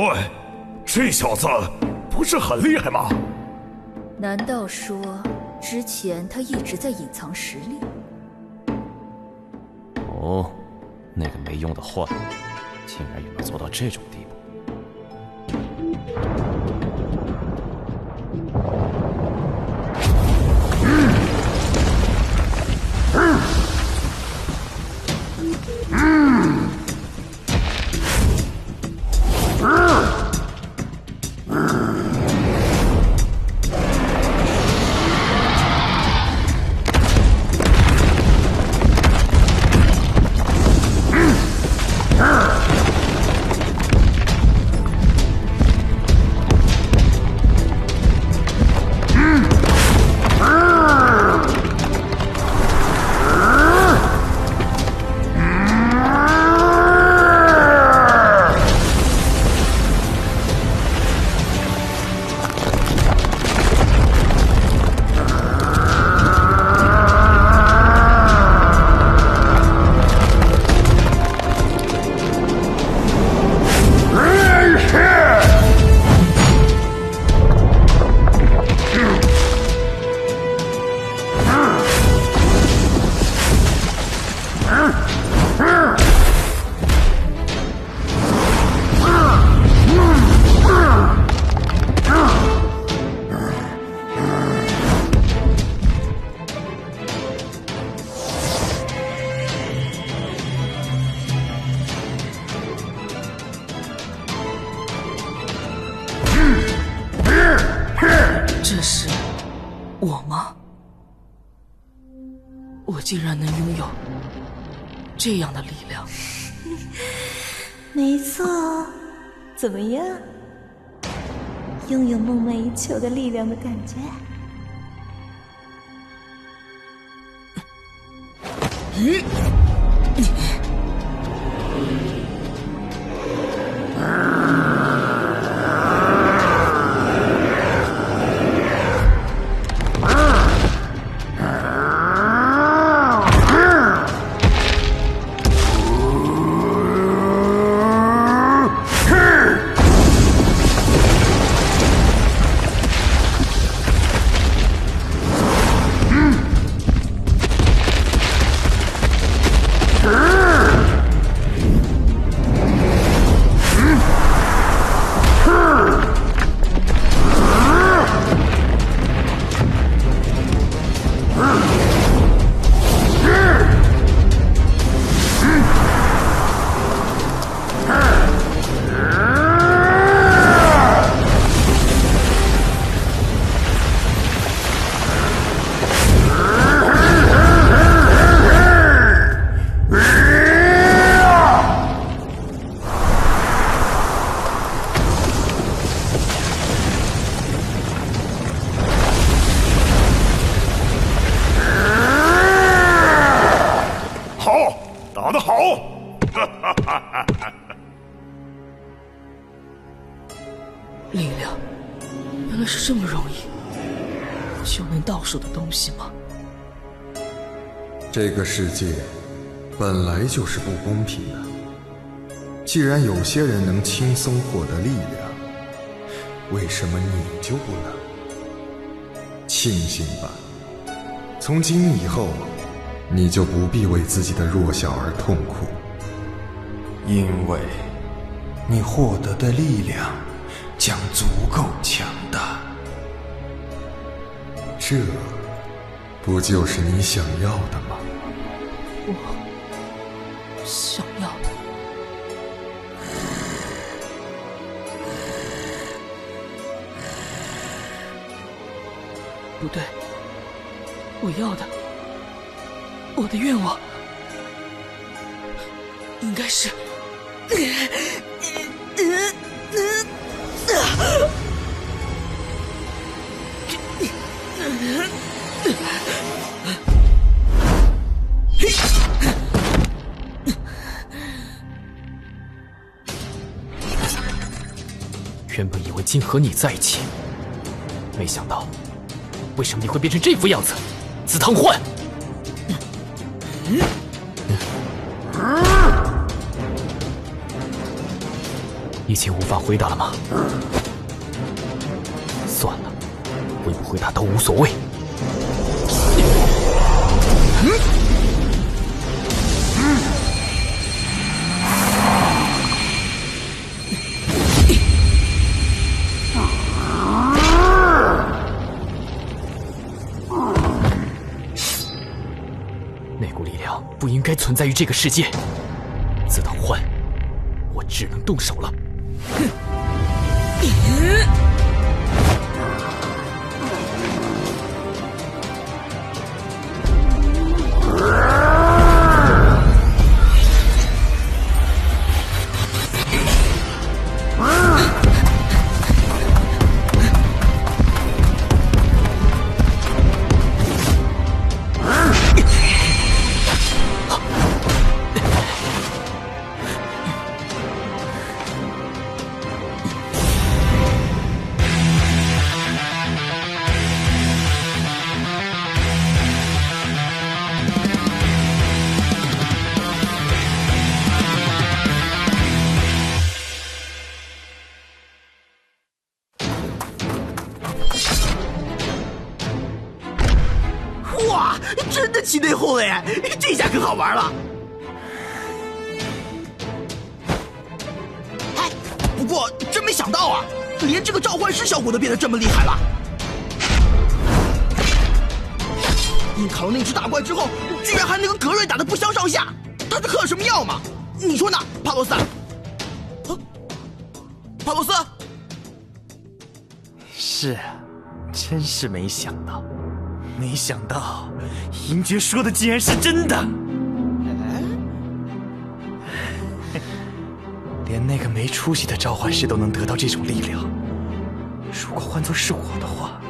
喂，这小子不是很厉害吗？难道说之前他一直在隐藏实力？哦，那个没用的幻，竟然也能做到这种地步。这是我吗？我竟然能拥有这样的力量。没错，怎么样？拥有梦寐以求的力量的感觉？打得好！力量原来是这么容易就能到手的东西吗？这个世界本来就是不公平的。既然有些人能轻松获得力量，为什么你就不能？庆幸吧，从今以后，你就不必为自己的弱小而痛苦，因为你获得的力量将足够强大。这不就是你想要的吗？我想要的。不对，我要的，我的愿望应该是原本以为竟和你在一起，没想到为什么你会变成这副样子？紫堂幻！已经无法回答了吗？算了，回不回答都无所谓。那股力量不应该存在于这个世界。紫藤欢，我只能动手了。哇，真的起内讧了耶！这下可好玩了。哎，不过真没想到啊，连这个召唤师效果都变得这么厉害了。硬扛了那只大怪之后，居然还能跟格瑞打得不相上下，他是嗑什么药嘛？你说呢，帕洛斯？帕洛斯？是啊，真是没想到。没想到，银爵说的竟然是真的。连那个没出息的召唤师都能得到这种力量，如果换作是我的话，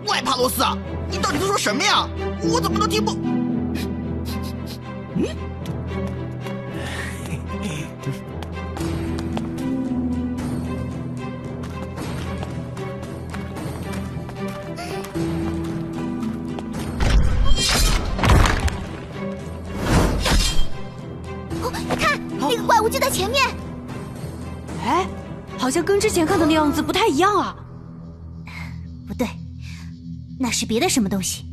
喂，帕洛斯，你到底在说什么呀？我怎么都听不……那个怪物就在前面。哎，好像跟之前看的那样子不太一样啊。不对，那是别的什么东西。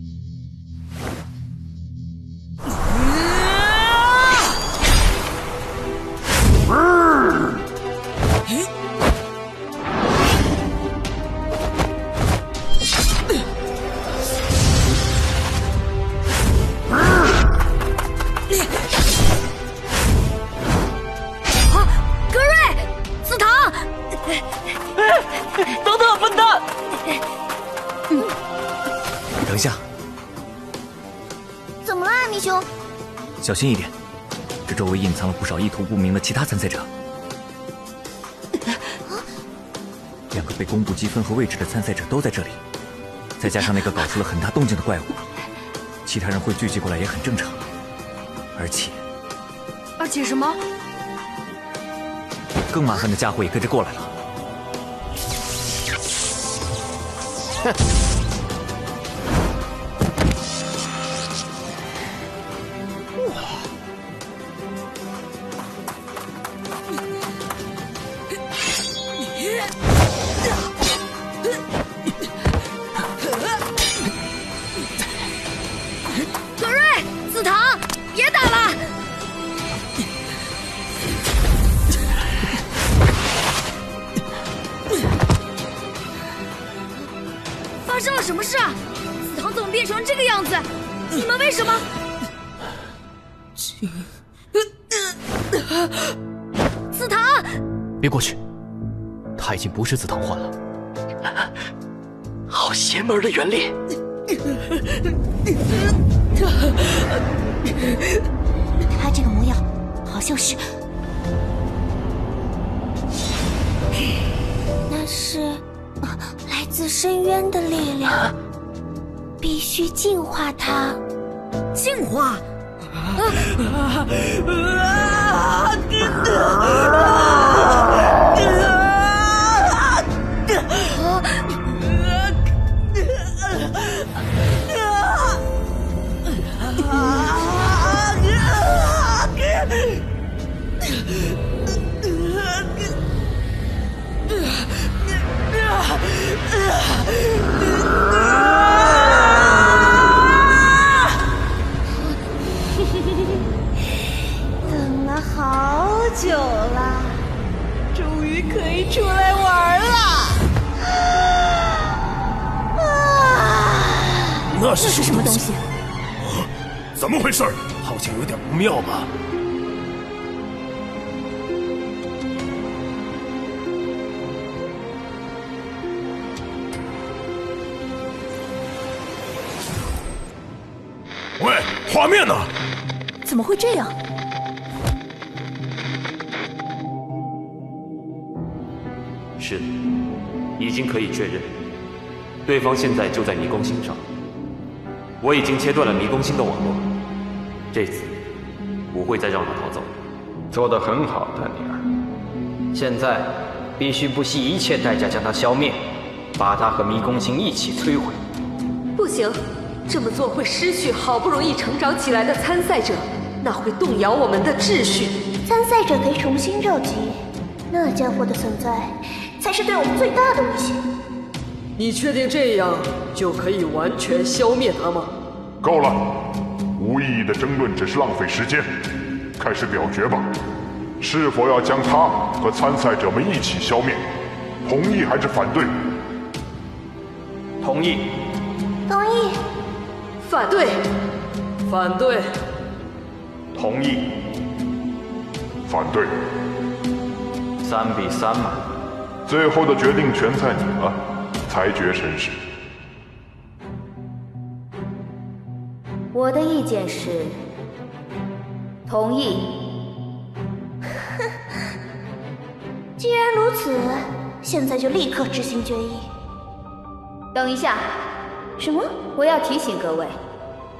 等等，笨蛋！等一下，怎么了，阿明兄？小心一点，这周围隐藏了不少意图不明的其他参赛者。2个被公布积分和位置的参赛者都在这里，再加上那个搞出了很大动静的怪物，其他人会聚集过来也很正常。而且什么？更麻烦的家伙也跟着过来了。哼！格瑞，紫堂，别打了！发生了什么事啊？紫堂怎么变成这个样子？你们为什么？紫堂，别过去，他已经不是紫藤幻了。好邪门的原力！他这个模样，好像是……那是来自深渊的力量，必须净化它。净化？那是什么东西？怎么回事？好像有点不妙吧？喂，画面呢？怎么会这样？是的，已经可以确认，对方现在就在迷宫星上。我已经切断了迷宫星的网络，这次不会再让他逃走。做得很好，丹尼尔。现在必须不惜一切代价将他消灭，把他和迷宫星一起摧毁。不行，这么做会失去好不容易成长起来的参赛者，那会动摇我们的秩序。参赛者可以重新召集，那家伙的存在才是对我们最大的威胁。你确定这样就可以完全消灭他吗？够了，无意义的争论只是浪费时间。开始表决吧，是否要将他和参赛者们一起消灭？同意还是反对？同意。同意。反对。反对。同意。反对。3比3嘛。最后的决定权在你了，裁决绅士。我的意见是同意。既然如此，现在就立刻执行决议。等一下。什么？我要提醒各位，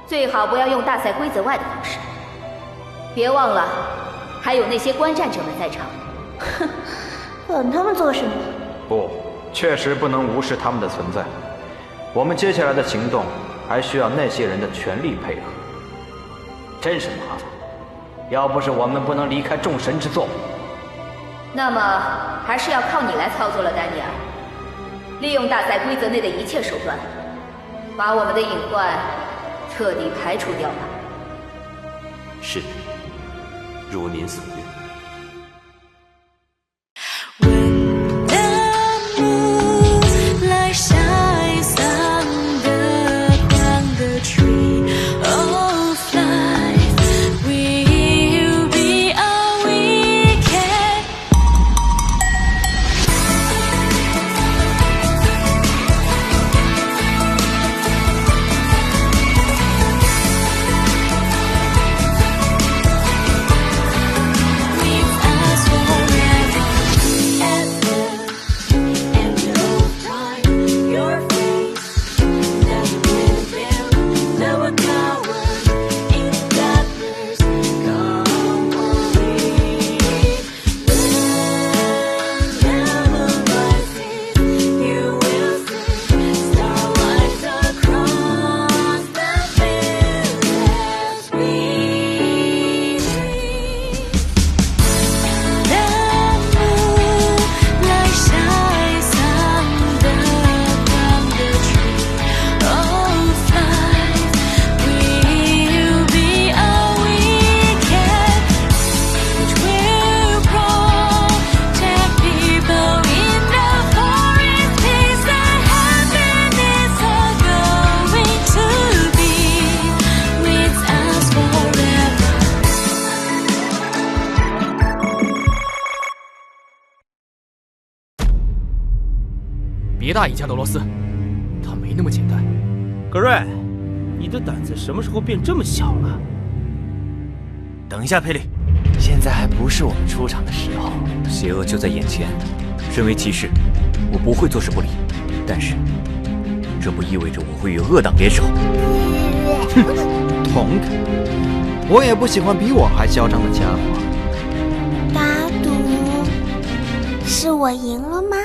最好不要用大赛规则外的方式。别忘了，还有那些观战者们在场。哼，管他们做什么？不，确实不能无视他们的存在。我们接下来的行动还需要那些人的全力配合。真是麻烦，要不是我们不能离开众神之座，那么还是要靠你来操作了，丹尼尔。利用大赛规则内的一切手段，把我们的隐患彻底排除掉吧。是，如您所愿。别大意，加多罗斯，他没那么简单。格瑞，你的胆子什么时候变这么小了？等一下，佩里，现在还不是我们出场的时候。邪恶就在眼前，身为骑士，我不会坐视不理。但是，这不意味着我会与恶党联手。哼，同感。我也不喜欢比我还嚣张的家伙。打赌，是我赢了吗？